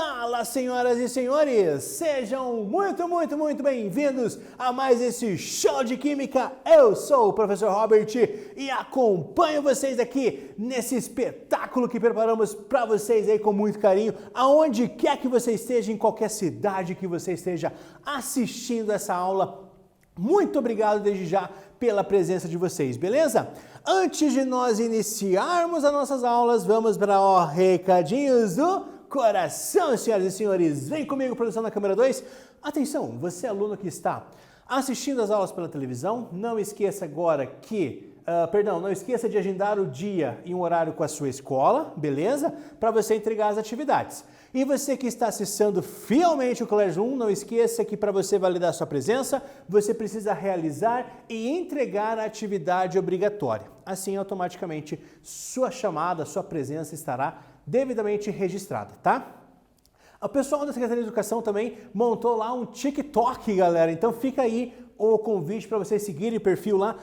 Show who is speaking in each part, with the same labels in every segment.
Speaker 1: Fala, senhoras e senhores! Sejam muito bem-vindos a mais esse show de química. Eu sou o professor Robert e acompanho vocês aqui nesse espetáculo que preparamos para vocês aí com muito carinho, aonde quer que você esteja, em qualquer cidade que você esteja assistindo essa aula. Muito obrigado desde já pela presença de vocês, beleza? Antes de nós iniciarmos as nossas aulas, vamos para os recadinhos do coração, senhoras e senhores. Vem comigo, produção da câmera 2. Atenção, você aluno que está assistindo as aulas pela televisão, não esqueça agora que, não esqueça de agendar o dia e um horário com a sua escola, beleza? Para você entregar as atividades. E você que está acessando fielmente o Colégio 1, não esqueça que para você validar sua presença, você precisa realizar e entregar a atividade obrigatória. Assim, automaticamente, sua chamada, sua presença estará devidamente registrada, tá? O pessoal da Secretaria de Educação também montou lá um TikTok, galera. Então fica aí o convite para vocês seguirem o perfil lá,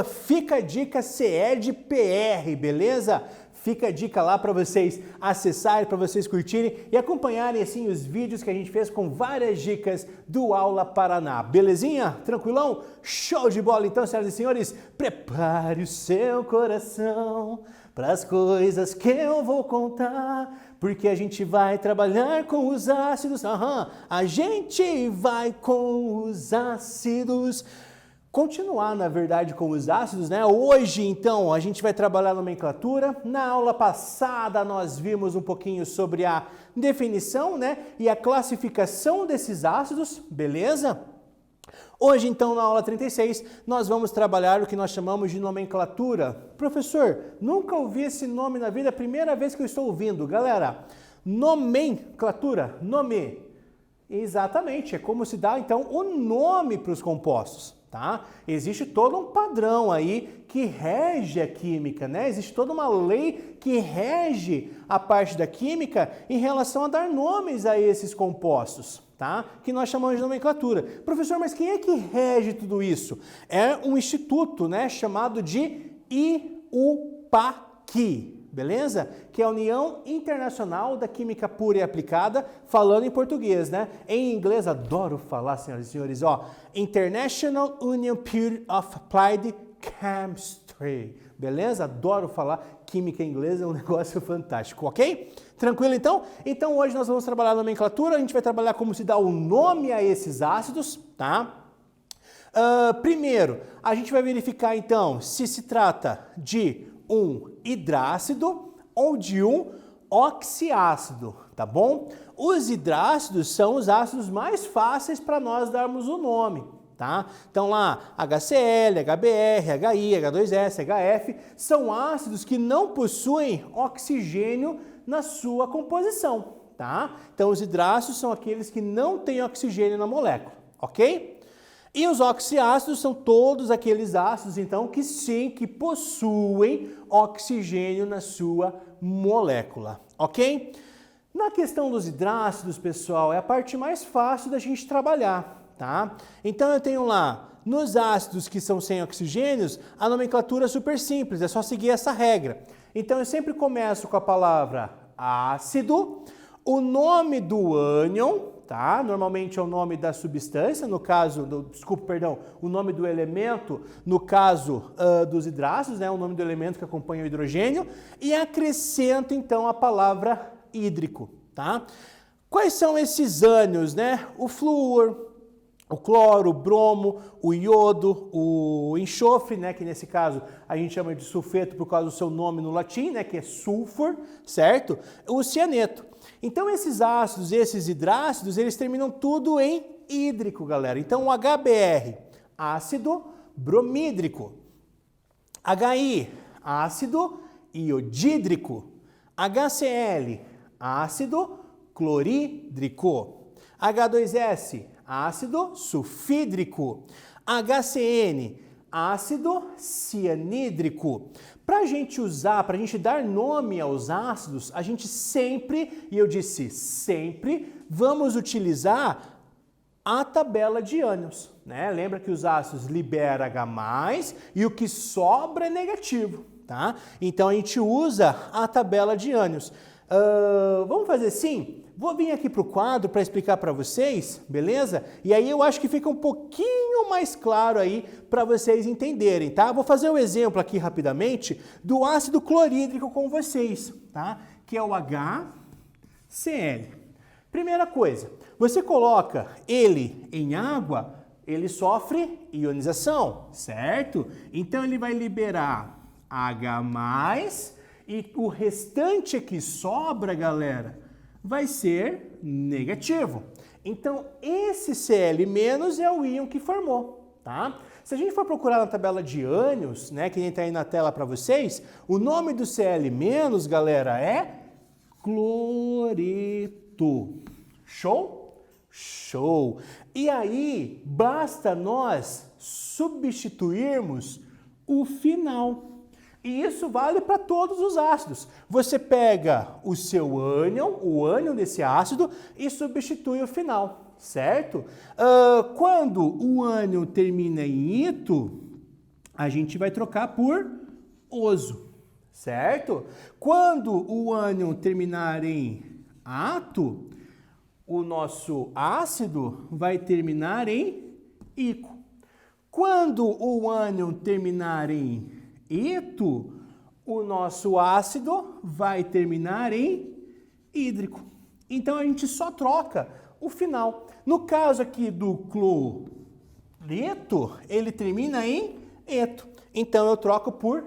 Speaker 1: @ficadicacedpr, beleza? Fica a dica lá para vocês acessarem, para vocês curtirem e acompanharem assim os vídeos que a gente fez com várias dicas do Aula Paraná. Belezinha? Tranquilão? Show de bola! Então, senhoras e senhores, prepare o seu coração para as coisas que eu vou contar, porque a gente vai trabalhar com os ácidos. A gente vai com os ácidos. Continuar, na verdade, com os ácidos, né? Hoje, então, a gente vai trabalhar a nomenclatura. Na aula passada, nós vimos um pouquinho sobre a definição, né? E a classificação desses ácidos, beleza? Hoje, então, na aula 36, nós vamos trabalhar o que nós chamamos de nomenclatura. Professor, nunca ouvi esse nome na vida, é a primeira vez que eu estou ouvindo. Galera, nomenclatura, nome. Exatamente, é como se dá, então, o nome para os compostos. Tá? Existe todo um padrão aí que rege a química, né? Existe toda uma lei que rege a parte da química em relação a dar nomes a esses compostos, tá? Que nós chamamos de nomenclatura. Professor, mas quem é que rege tudo isso? É um instituto, né? Chamado de IUPAQ. Beleza? Que é a União Internacional da Química Pura e Aplicada, falando em português, né? Em inglês, adoro falar, senhoras e senhores, ó, International Union Pure of Applied Chemistry. Beleza? Adoro falar química em inglês, é um negócio fantástico, ok? Tranquilo, então? Então, hoje nós vamos trabalhar a nomenclatura, a gente vai trabalhar como se dá o nome a esses ácidos, tá? Primeiro, a gente vai verificar, então, se se trata de um hidrácido ou de um oxiácido, tá bom? Os hidrácidos são os ácidos mais fáceis para nós darmos o nome, tá? Então lá, HCl, HBr, HI, H2S, HF, são ácidos que não possuem oxigênio na sua composição, tá? Então os hidrácidos são aqueles que não têm oxigênio na molécula, ok? E os oxiácidos são todos aqueles ácidos, então, que sim, que possuem oxigênio na sua molécula, ok? Na questão dos hidrácidos, pessoal, é a parte mais fácil da gente trabalhar, tá? Então, eu tenho lá, nos ácidos que são sem oxigênios, a nomenclatura é super simples, é só seguir essa regra. Então, eu sempre começo com a palavra ácido, o nome do ânion, tá? Normalmente é o nome da substância, no caso, o nome do elemento, no caso dos hidrácidos, né? O nome do elemento que acompanha o hidrogênio, e acrescento então a palavra hídrico, tá? Quais são esses ânions, né? O flúor, o cloro, o bromo, o iodo, o enxofre, né, que nesse caso a gente chama de sulfeto por causa do seu nome no latim, né, que é sulfur, certo? O cianeto. Então esses ácidos, esses hidrácidos, eles terminam tudo em hídrico, galera. Então o HBr, ácido bromídrico. HI, ácido iodídrico. HCl, ácido clorídrico. H2S, ácido sulfídrico. HCN, ácido cianídrico. Para a gente usar, para a gente dar nome aos ácidos, a gente sempre, e eu disse sempre, vamos utilizar a tabela de ânions, né? Lembra que os ácidos liberam H+, e o que sobra é negativo, tá? Então a gente usa a tabela de ânions. Vamos fazer assim? Vou vir aqui para o quadro para explicar para vocês, beleza? E aí eu acho que fica um pouquinho mais claro aí para vocês entenderem, tá? Vou fazer um exemplo aqui rapidamente do ácido clorídrico com vocês, tá? Que é o HCl. Primeira coisa, você coloca ele em água, ele sofre ionização, certo? Então ele vai liberar H+, e o restante que sobra, galera, vai ser negativo. Então, esse Cl- é o íon que formou, tá? Se a gente for procurar na tabela de ânions, né, que nem tá aí na tela para vocês, o nome do Cl-, galera, é cloreto. Show? Show! E aí, basta nós substituirmos o final. E isso vale para todos os ácidos. Você pega o seu ânion, o ânion desse ácido, e substitui o final, certo? Quando o ânion termina em ito, a gente vai trocar por oso, certo? Quando o ânion terminar em ato, o nosso ácido vai terminar em ico. Quando o ânion terminar em ito, o nosso ácido vai terminar em hídrico. Então a gente só troca o final. No caso aqui do cloreto, ele termina em eto. Então eu troco por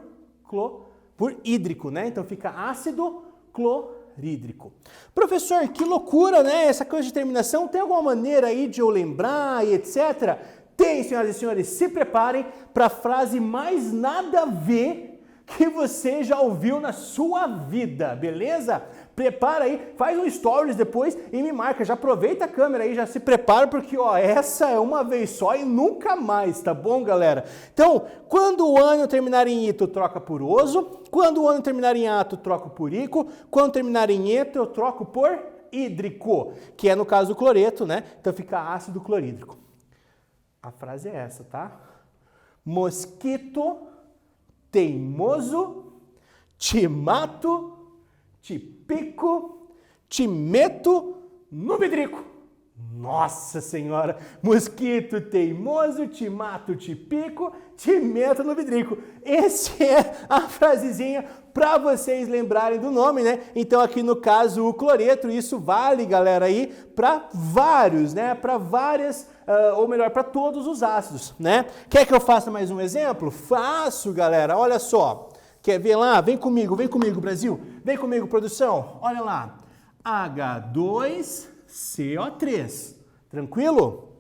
Speaker 1: hídrico, né? Então fica ácido clorídrico. Professor, que loucura, né? Essa coisa de terminação, tem alguma maneira aí de eu lembrar e etc? Tem, senhoras e senhores, se preparem para a frase mais nada a ver que você já ouviu na sua vida, beleza? Prepara aí, faz um stories depois e me marca, já aproveita a câmera aí, já se prepara porque, ó, essa é uma vez só e nunca mais, tá bom, galera? Então, quando o ânion terminar em ito, troca por oso, quando o ânion terminar em ato, troco por ico, quando terminar em eto, eu troco por hídrico, que é no caso do cloreto, né? Então fica ácido clorídrico. A frase é essa, tá? Mosquito teimoso, te mato, te pico, te meto no vidrico. Nossa Senhora! Mosquito teimoso, te mato, te pico, te meto no vidrico. Essa é a frasezinha para vocês lembrarem do nome, né? Então aqui no caso o cloreto, isso vale, galera, aí para vários, né? Para várias, ou melhor, para todos os ácidos, né? Quer que eu faça mais um exemplo? Faço, galera. Olha só. Quer ver lá? Vem comigo, Brasil. Vem comigo, produção. Olha lá. H2CO3. Tranquilo?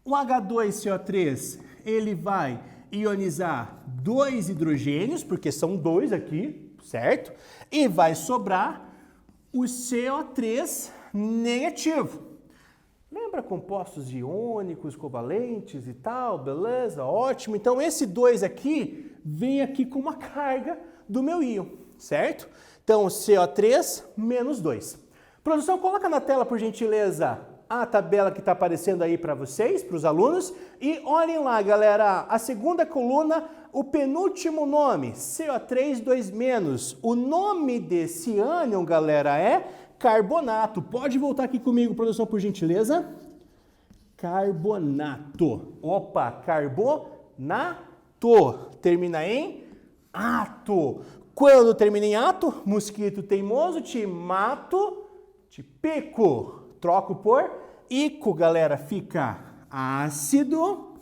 Speaker 1: O H2CO3, ele vai ionizar 2 hidrogênios, porque são 2 aqui, certo? E vai sobrar o CO3 negativo. Lembra compostos iônicos, covalentes e tal, beleza? Ótimo. Então esse 2 aqui vem aqui com uma carga do meu íon, certo? Então CO3 menos 2. Produção, coloca na tela, por gentileza, a tabela que está aparecendo aí para vocês, para os alunos. E olhem lá, galera, a segunda coluna, o penúltimo nome, CO3 2-. O nome desse ânion, galera, é carbonato. Pode voltar aqui comigo, produção, por gentileza. Carbonato. Opa, carbonato. Termina em ato. Quando termina em ato, mosquito teimoso, te mato, te pico. Troco por ico, galera. Fica ácido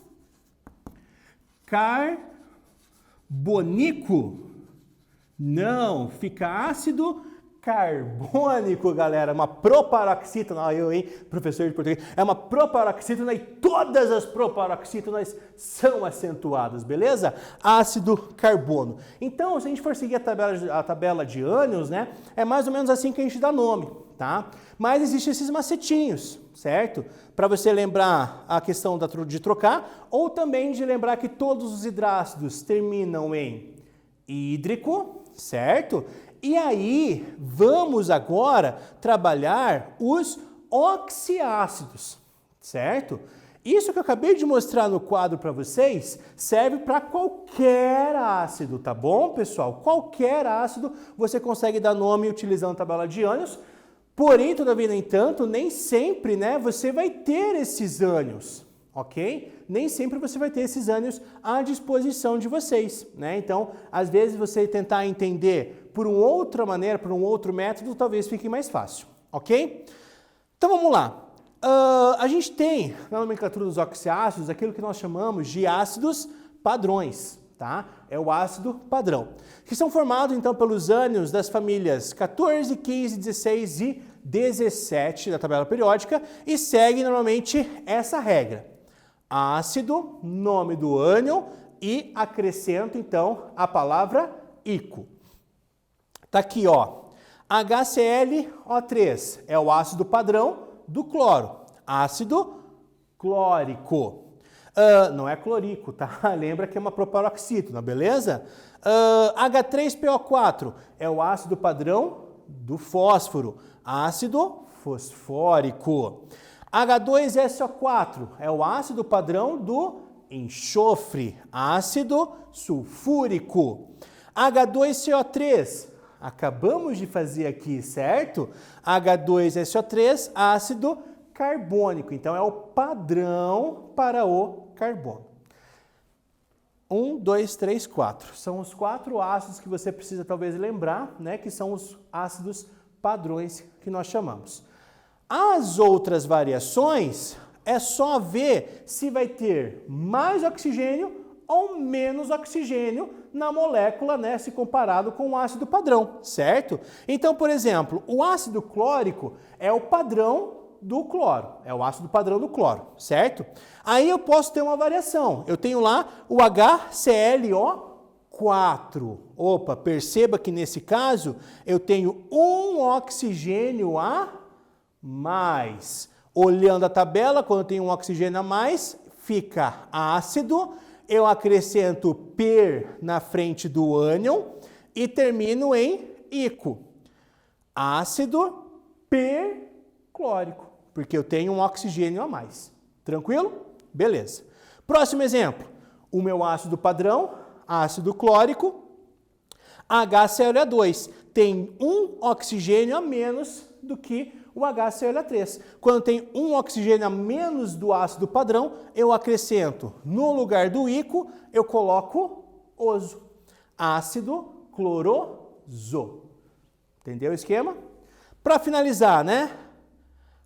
Speaker 1: carbônico. Não, fica ácido carbônico, galera. Uma proparoxítona. Eu, hein, professor de português. É uma proparoxítona e todas as proparoxítonas são acentuadas, beleza? Ácido carbono. Então, se a gente for seguir a tabela de ânions, né, é mais ou menos assim que a gente dá nome, tá? Mas existem esses macetinhos, certo? Para você lembrar a questão de trocar, ou também de lembrar que todos os hidrácidos terminam em hídrico, certo? E aí, vamos agora trabalhar os oxiácidos, certo? Isso que eu acabei de mostrar no quadro para vocês serve para qualquer ácido, tá bom, pessoal? Qualquer ácido você consegue dar nome utilizando a tabela de ânions, porém, todavia, nem tanto, nem sempre, né, você vai ter esses ânions, ok? Nem sempre você vai ter esses ânions à disposição de vocês, né? Então, às vezes você tentar entender por uma outra maneira, por um outro método, talvez fique mais fácil, ok? Então vamos lá. A gente tem na nomenclatura dos oxiácidos aquilo que nós chamamos de ácidos padrões, tá? É o ácido padrão, que são formados então pelos ânions das famílias 14, 15, 16 e 17 da tabela periódica e seguem normalmente essa regra. Ácido, nome do ânion e acrescento então a palavra ico. Tá aqui, ó. HClO3 é o ácido padrão do cloro. Ácido clórico. Não é clorico, tá? Lembra que é uma proparoxítona, beleza? H3PO4 é o ácido padrão do fósforo. Ácido fosfórico. H2SO4 é o ácido padrão do enxofre. Ácido sulfúrico. H2CO3, acabamos de fazer aqui, certo? H2SO3, ácido carbônico. Então, é o padrão para o carbono. 1, 2, 3, 4. São os 4 ácidos que você precisa talvez lembrar, né? Que são os ácidos padrões que nós chamamos. As outras variações é só ver se vai ter mais oxigênio ou menos oxigênio na molécula, né, se comparado com o ácido padrão, certo? Então, por exemplo, o ácido clórico é o padrão do cloro, é o ácido padrão do cloro, certo? Aí eu posso ter uma variação, eu tenho lá o HClO4. Opa, perceba que nesse caso eu tenho um oxigênio a mais. Olhando a tabela, quando eu tenho um oxigênio a mais, fica ácido. Eu acrescento per na frente do ânion e termino em ico. Ácido perclórico, porque eu tenho um oxigênio a mais. Tranquilo? Beleza. Próximo exemplo. O meu ácido padrão, ácido clórico, HClO2, tem um oxigênio a menos do que o HClO3. Quando tem um oxigênio a menos do ácido padrão, eu acrescento, no lugar do ico, eu coloco oso. Ácido cloroso. Entendeu o esquema? Para finalizar, né?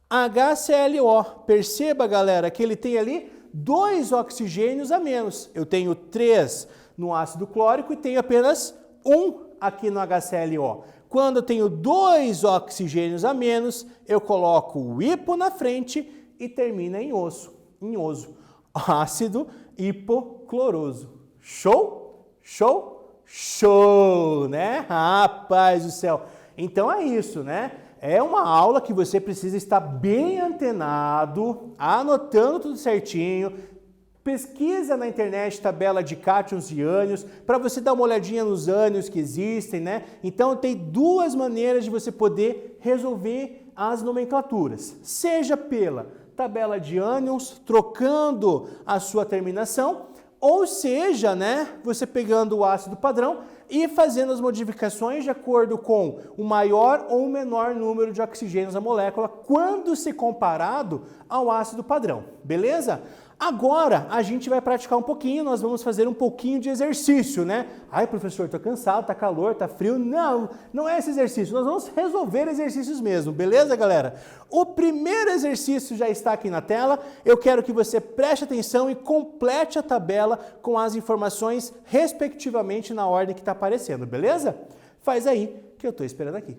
Speaker 1: HClO. Perceba, galera, que ele tem ali 2 oxigênios a menos. Eu tenho 3 no ácido clórico e tenho apenas 1 aqui no HClO. Quando eu tenho 2 oxigênios a menos, eu coloco o hipo na frente e termina em oso. Ácido hipocloroso. Show? Show? Show, né? Rapaz do céu. Então é isso, né? É uma aula que você precisa estar bem antenado, anotando tudo certinho. Pesquisa na internet tabela de cátions e ânions para você dar uma olhadinha nos ânions que existem, né? Então tem 2 maneiras de você poder resolver as nomenclaturas. Seja pela tabela de ânions, trocando a sua terminação, ou seja, né, você pegando o ácido padrão e fazendo as modificações de acordo com o maior ou o menor número de oxigênios da molécula quando se comparado ao ácido padrão, beleza? Agora a gente vai praticar um pouquinho, nós vamos fazer um pouquinho de exercício, né? Ai, professor, tô cansado, tá calor, tá frio. Não, não é esse exercício, nós vamos resolver exercícios mesmo, beleza, galera? O primeiro exercício já está aqui na tela, eu quero que você preste atenção e complete a tabela com as informações respectivamente na ordem que está aparecendo, beleza? Faz aí que eu tô esperando aqui.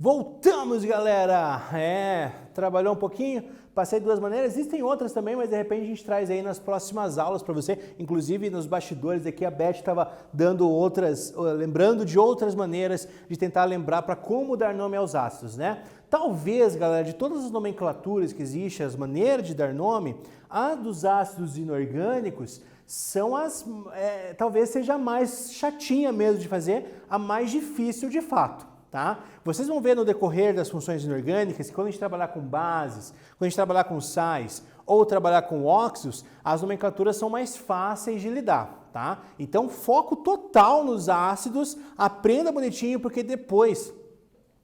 Speaker 1: Voltamos, galera! Trabalhou um pouquinho, passei de duas maneiras, existem outras também, mas de repente a gente traz aí nas próximas aulas para você, inclusive nos bastidores aqui a Beth estava dando outras, lembrando de outras maneiras de tentar lembrar para como dar nome aos ácidos, né? Talvez, galera, de todas as nomenclaturas que existem, as maneiras de dar nome, a dos ácidos inorgânicos são talvez seja a mais chatinha mesmo de fazer, a mais difícil de fato. Tá? Vocês vão ver no decorrer das funções inorgânicas que quando a gente trabalhar com bases, quando a gente trabalhar com sais ou trabalhar com óxidos, as nomenclaturas são mais fáceis de lidar, tá? Então foco total nos ácidos, aprenda bonitinho porque depois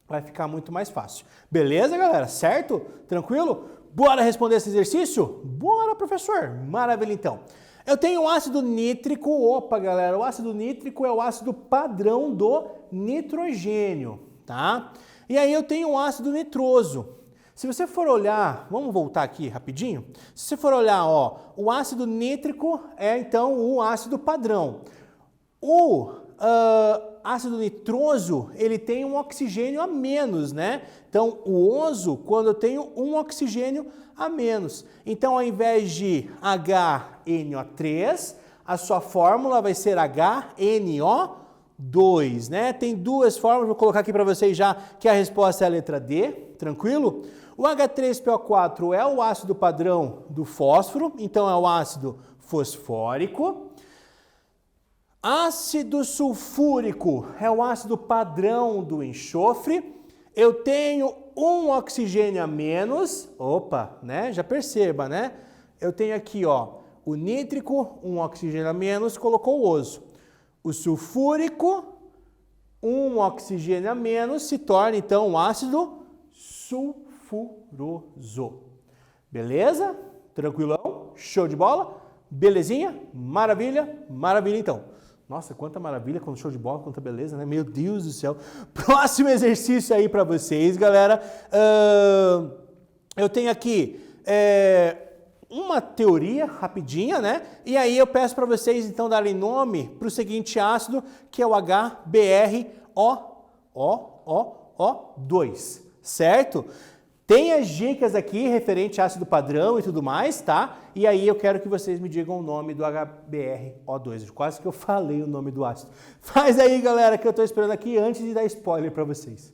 Speaker 1: vai ficar muito mais fácil. Beleza, galera? Certo? Tranquilo? Bora responder esse exercício? Bora, professor! Maravilha, então. Eu tenho o ácido nítrico, opa, galera, o ácido nítrico é o ácido padrão do nitrogênio, tá? E aí eu tenho o ácido nitroso. Se você for olhar, vamos voltar aqui rapidinho. Se você for olhar, ó, o ácido nítrico é então o ácido padrão. O ácido nitroso, ele tem um oxigênio a menos, né? Então, o oso, quando eu tenho um oxigênio a menos. Então, ao invés de HNO3, a sua fórmula vai ser HNO2, né? Tem duas fórmulas, vou colocar aqui para vocês já que a resposta é a letra D, tranquilo? O H3PO4 é o ácido padrão do fósforo, então é o ácido fosfórico. Ácido sulfúrico é o ácido padrão do enxofre. Eu tenho um oxigênio a menos. Opa, né? Já perceba, né? Eu tenho aqui, ó, o nítrico, um oxigênio a menos, colocou o oso. O sulfúrico, um oxigênio a menos, se torna então um ácido sulfuroso. Beleza? Tranquilão? Show de bola? Belezinha? Maravilha? Maravilha então. Nossa, quanta maravilha, quanto show de bola, quanta beleza, né? Meu Deus do céu. Próximo exercício aí para vocês, galera. Eu tenho aqui uma teoria rapidinha, né? E aí eu peço para vocês, então, darem nome para o seguinte ácido, que é o HBrO2, certo? Tem as dicas aqui referente a ácido padrão e tudo mais, tá? E aí eu quero que vocês me digam o nome do HBrO2. Quase que eu falei o nome do ácido. Faz aí, galera, que eu tô esperando aqui antes de dar spoiler para vocês.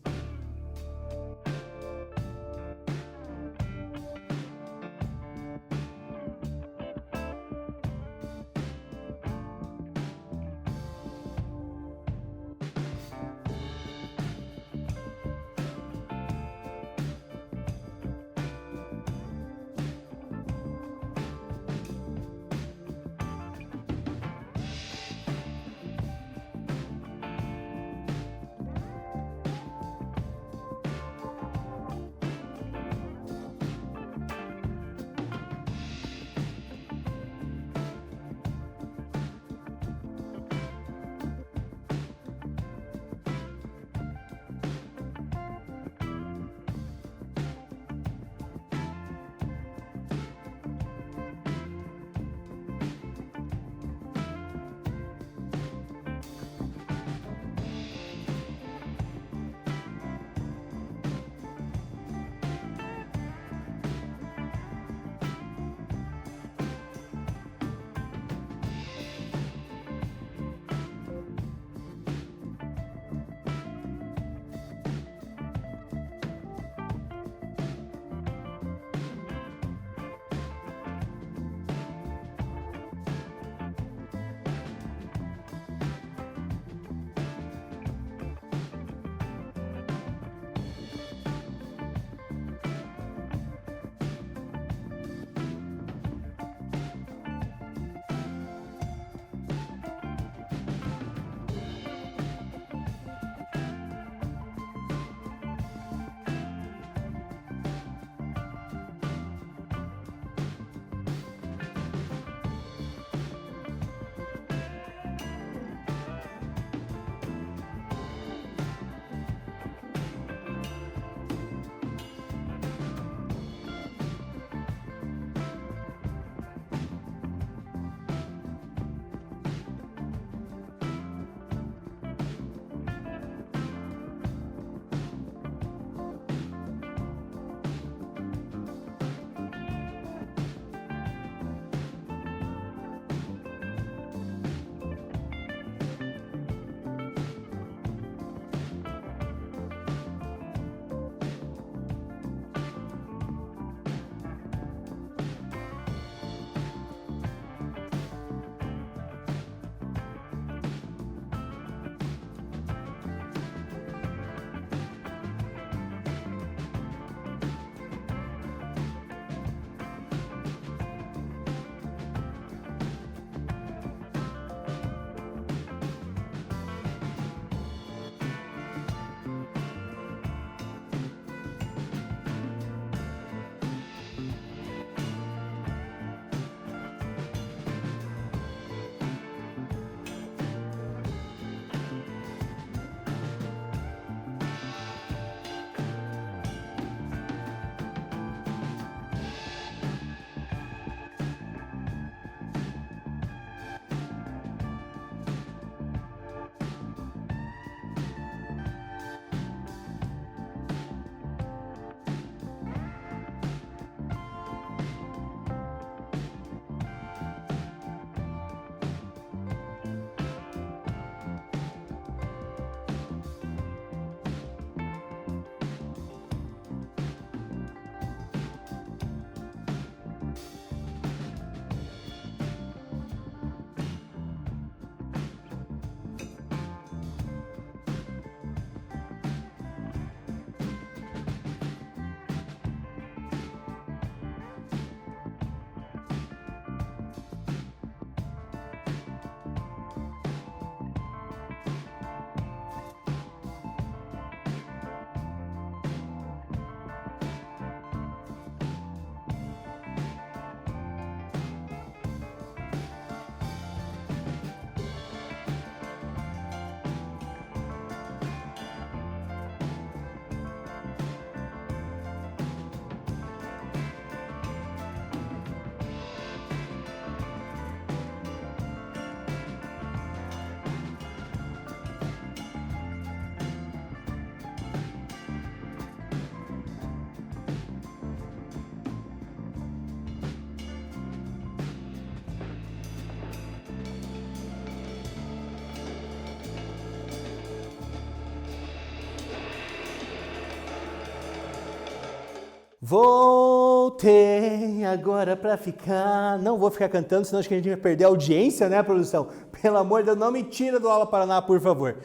Speaker 1: Voltei agora pra ficar. Não vou ficar cantando, senão acho que a gente vai perder a audiência, né, produção? Pelo amor de Deus, não me tira do Aula Paraná, por favor.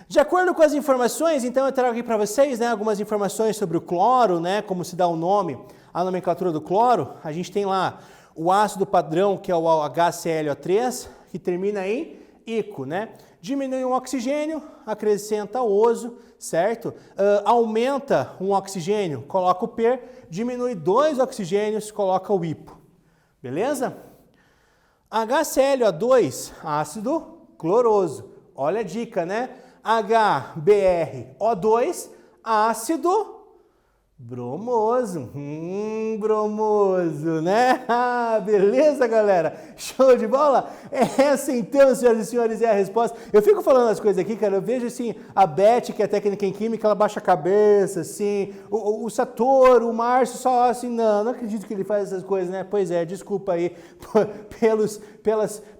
Speaker 1: De acordo com as informações, então eu trago aqui para vocês, né, algumas informações sobre o cloro, né, como se dá o nome, a nomenclatura do cloro. A gente tem lá o ácido padrão, que é o HClO3, que termina em ico, né? Diminui um oxigênio, acrescenta oso, certo? Aumenta um oxigênio, coloca o per, diminui 2 oxigênios, coloca o hipo. Beleza? HClO2, ácido cloroso. Olha a dica, né? HBrO2, ácido bromoso. Bromoso, né? Beleza, galera? Show de bola? Essa então, senhoras e senhores, é a resposta. Eu fico falando as coisas aqui, cara, eu vejo assim, a Beth, que é técnica em química, ela baixa a cabeça, assim, o Satoru, o Márcio, só assim, não acredito que ele faz essas coisas, né? Pois é, desculpa aí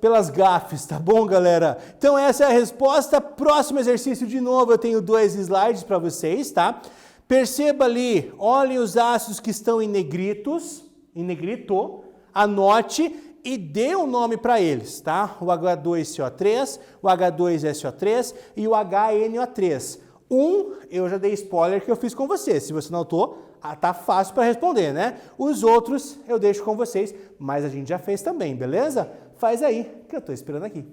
Speaker 1: pelas gafes, tá bom, galera? Então essa é a resposta. Próximo exercício, de novo, eu tenho 2 slides para vocês, tá? Perceba ali, olhem os ácidos que estão em negrito, anote e dê um nome para eles, tá? O H2CO3, o H2SO3 e o HNO3. Eu já dei spoiler que eu fiz com você, se você não notou, tá fácil para responder, né? Os outros eu deixo com vocês, mas a gente já fez também, beleza? Faz aí, que eu tô esperando aqui.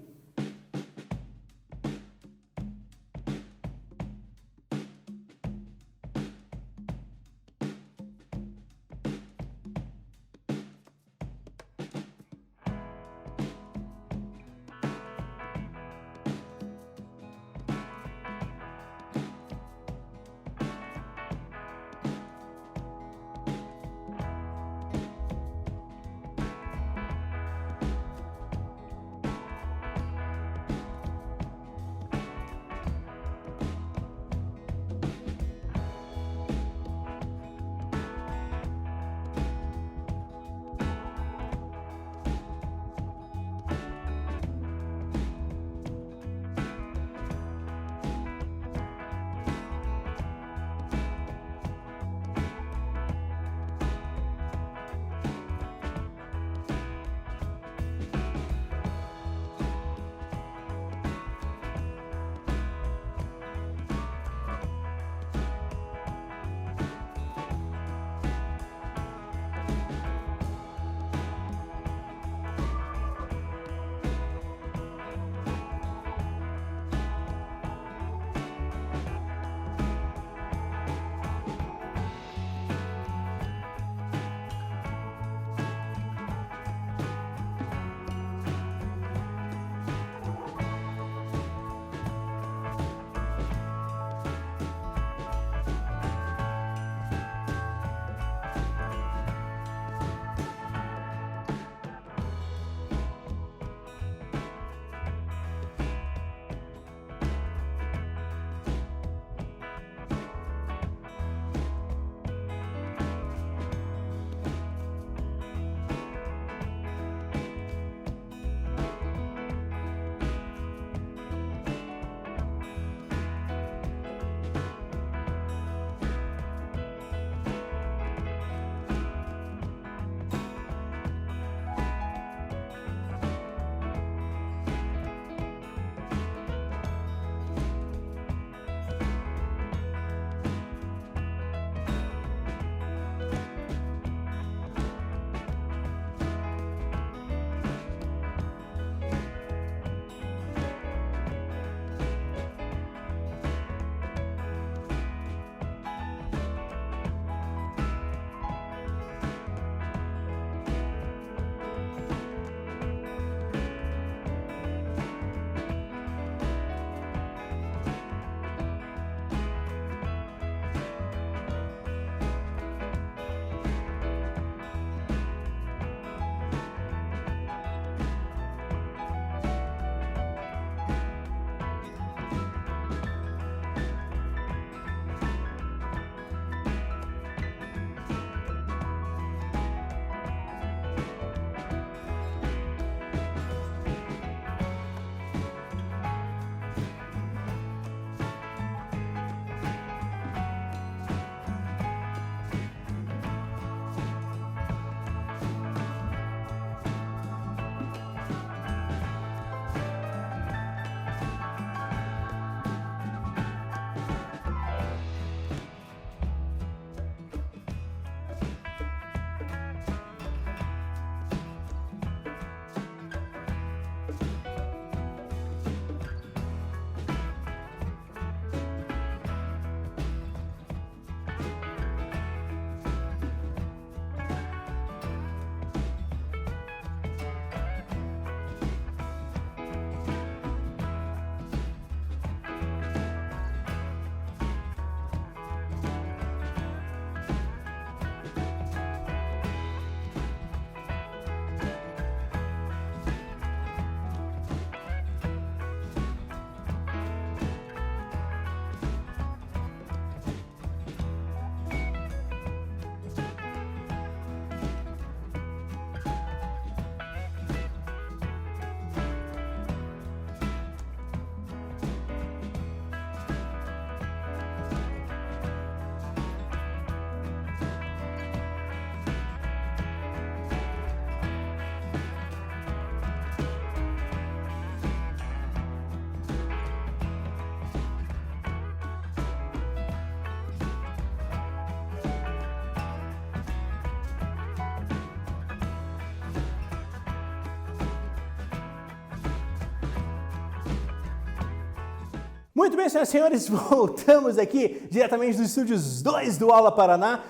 Speaker 1: Muito bem, senhoras e senhores, voltamos aqui diretamente dos estúdios 2 do Aula Paraná.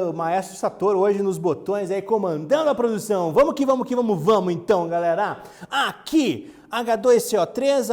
Speaker 1: O maestro Satoru hoje nos botões aí comandando a produção. Vamos que vamos vamos então, galera. Aqui, H2CO3,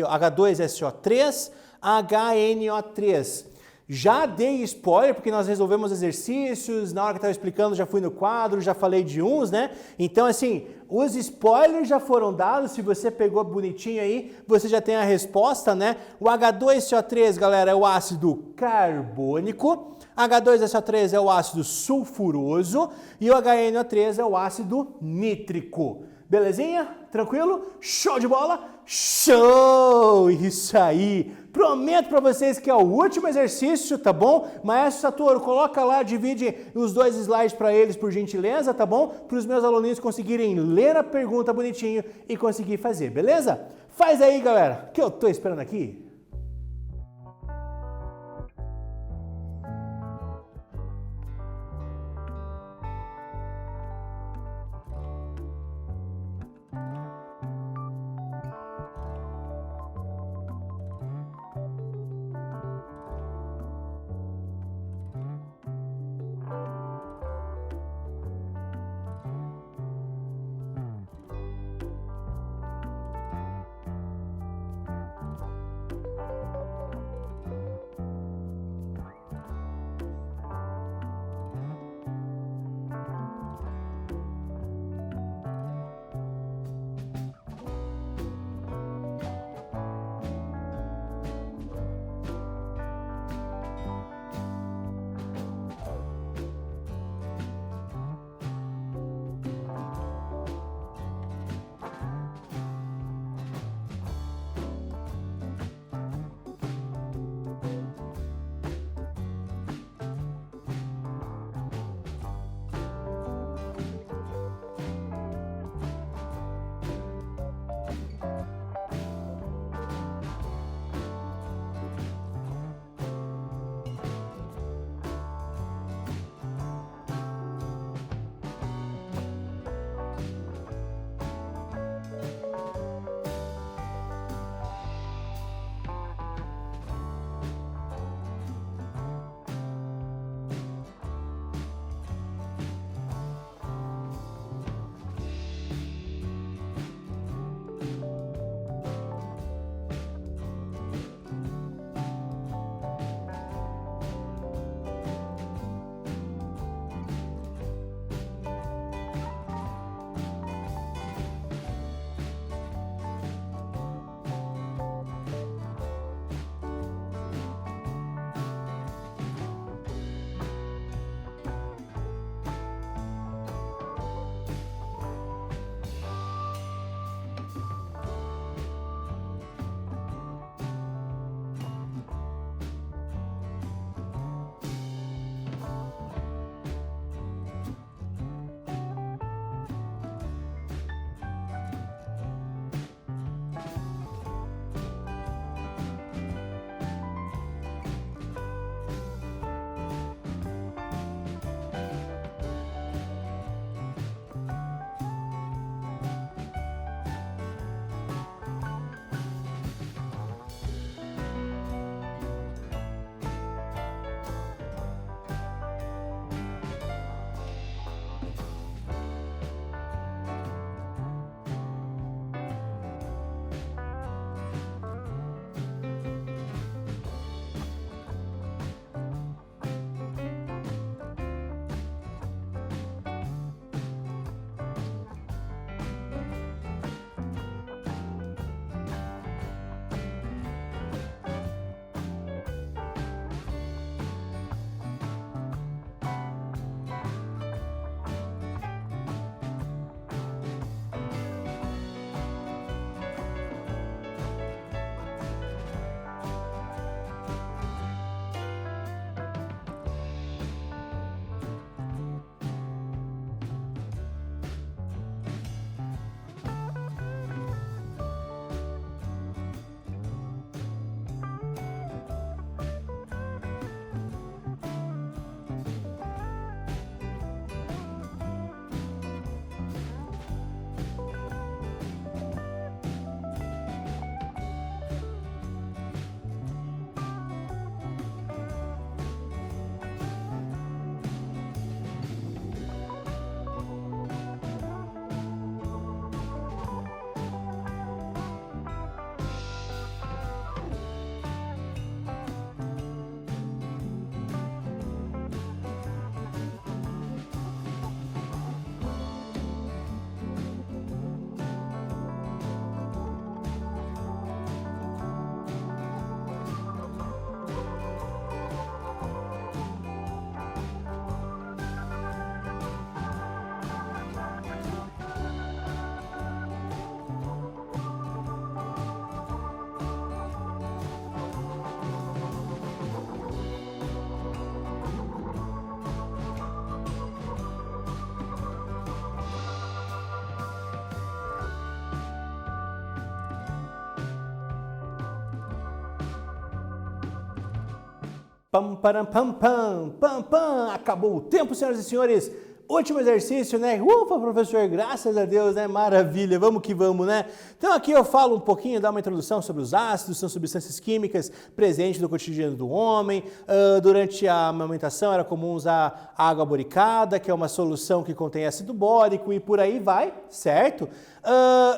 Speaker 1: H2SO3, HNO3. Já dei spoiler, porque nós resolvemos exercícios, na hora que eu estava explicando já fui no quadro, já falei de uns, né? Então, assim, os spoilers já foram dados, se você pegou bonitinho aí, você já tem a resposta, né? O H2SO3, galera, é o ácido carbônico, H2SO3 é o ácido sulfuroso e o HNO3 é o ácido nítrico. Belezinha? Tranquilo? Show de bola? Show! Isso aí! Prometo para vocês que é o último exercício, tá bom? Maestro Satoru, coloca lá, divide os 2 slides para eles, por gentileza, tá bom? Para os meus aluninhos conseguirem ler a pergunta bonitinho e conseguir fazer, beleza? Faz aí, galera, que eu tô esperando aqui. Pam, param, pam, pam, pam, pam. Acabou o tempo, senhoras e senhores. Último exercício, né? Ufa, professor, graças a Deus, né? Maravilha, vamos que vamos, né? Então aqui eu falo um pouquinho, dá uma introdução sobre os ácidos, são substâncias químicas presentes no cotidiano do homem. Durante a amamentação era comum usar água boricada, que é uma solução que contém ácido bórico e por aí vai, certo?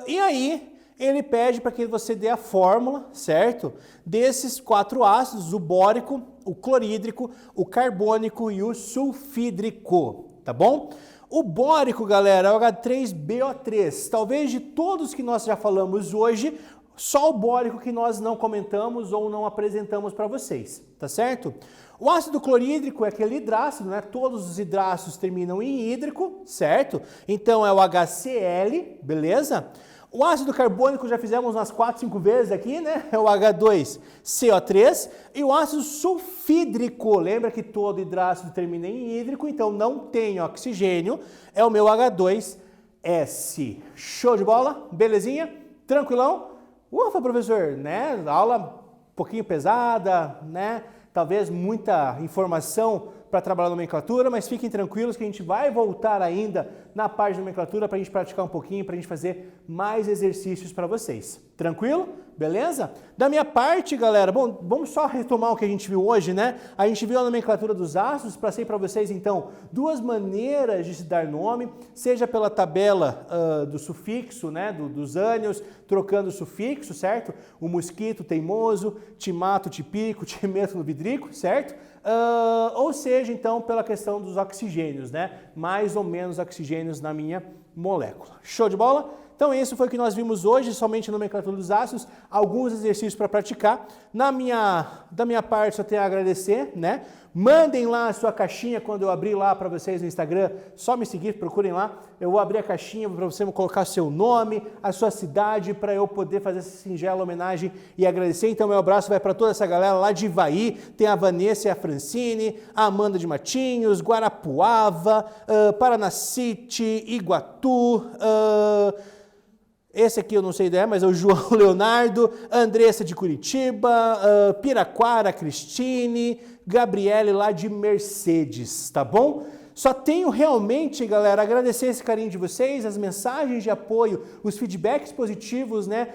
Speaker 1: E aí ele pede para que você dê a fórmula, certo? Desses 4 ácidos, o bórico, o clorídrico, o carbônico e o sulfídrico. Tá bom? O bórico, galera, é o H3BO3. Talvez de todos que nós já falamos hoje, só o bórico que nós não comentamos ou não apresentamos para vocês, tá certo? O ácido clorídrico é aquele hidrácido, né? Todos os hidrácidos terminam em hídrico, certo? Então é o HCl, beleza? O ácido carbônico já fizemos umas 4, 5 vezes aqui, né? É o H2CO3. E o ácido sulfídrico, lembra que todo hidrácido termina em hídrico, então não tem oxigênio, é o meu H2S. Show de bola? Belezinha? Tranquilão? Ufa, professor, né? Aula um pouquinho pesada, né? Talvez muita informação para trabalhar na nomenclatura, mas fiquem tranquilos que a gente vai voltar ainda na parte de nomenclatura para a gente praticar um pouquinho, para a gente fazer mais exercícios para vocês. Tranquilo? Beleza? Da minha parte, galera, bom, vamos só retomar o que a gente viu hoje, né? A gente viu a nomenclatura dos ácidos, passei para vocês, então, 2 maneiras de se dar nome, seja pela tabela do sufixo, né, dos ânions, trocando o sufixo, certo? O mosquito teimoso, timato tipico, timeto vidrico, certo? Ou seja, então, pela questão dos oxigênios, né? Mais ou menos oxigênios na minha molécula. Show de bola? Então, isso foi o que nós vimos hoje, somente a nomenclatura dos ácidos, alguns exercícios para praticar. Da minha parte, só tenho a agradecer, né? Mandem lá a sua caixinha quando eu abrir lá para vocês no Instagram, só me seguir, procurem lá. Eu vou abrir a caixinha para você colocar seu nome, a sua cidade, para eu poder fazer essa singela homenagem e agradecer. Então, meu abraço vai para toda essa galera lá de Ivaí, tem a Vanessa e a Francine, a Amanda de Matinhos, Guarapuava, Paranacite, Iguatu, esse aqui eu não sei ideia, mas é o João Leonardo, Andressa de Curitiba, Piraquara, Cristine, Gabriele lá de Mercedes, tá bom? Só tenho realmente, galera, agradecer esse carinho de vocês, as mensagens de apoio, os feedbacks positivos, né,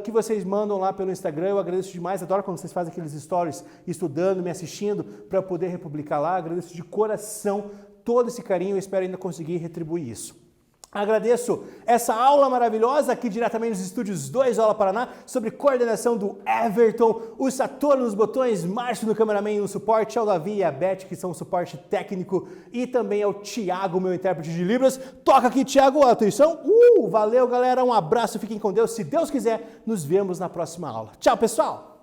Speaker 1: que vocês mandam lá pelo Instagram. Eu agradeço demais, adoro quando vocês fazem aqueles stories estudando, me assistindo, para poder republicar lá. Agradeço de coração todo esse carinho, eu espero ainda conseguir retribuir isso. Agradeço essa aula maravilhosa aqui diretamente nos estúdios 2 Aula Paraná, sobre coordenação do Everton, o Satoru nos botões, Márcio no cameraman no suporte, ao Davi e a Beth, que são o suporte técnico, e também ao Thiago, meu intérprete de Libras. Toca aqui, Thiago, atenção! Valeu, galera, um abraço, fiquem com Deus. Se Deus quiser, nos vemos na próxima aula. Tchau, pessoal!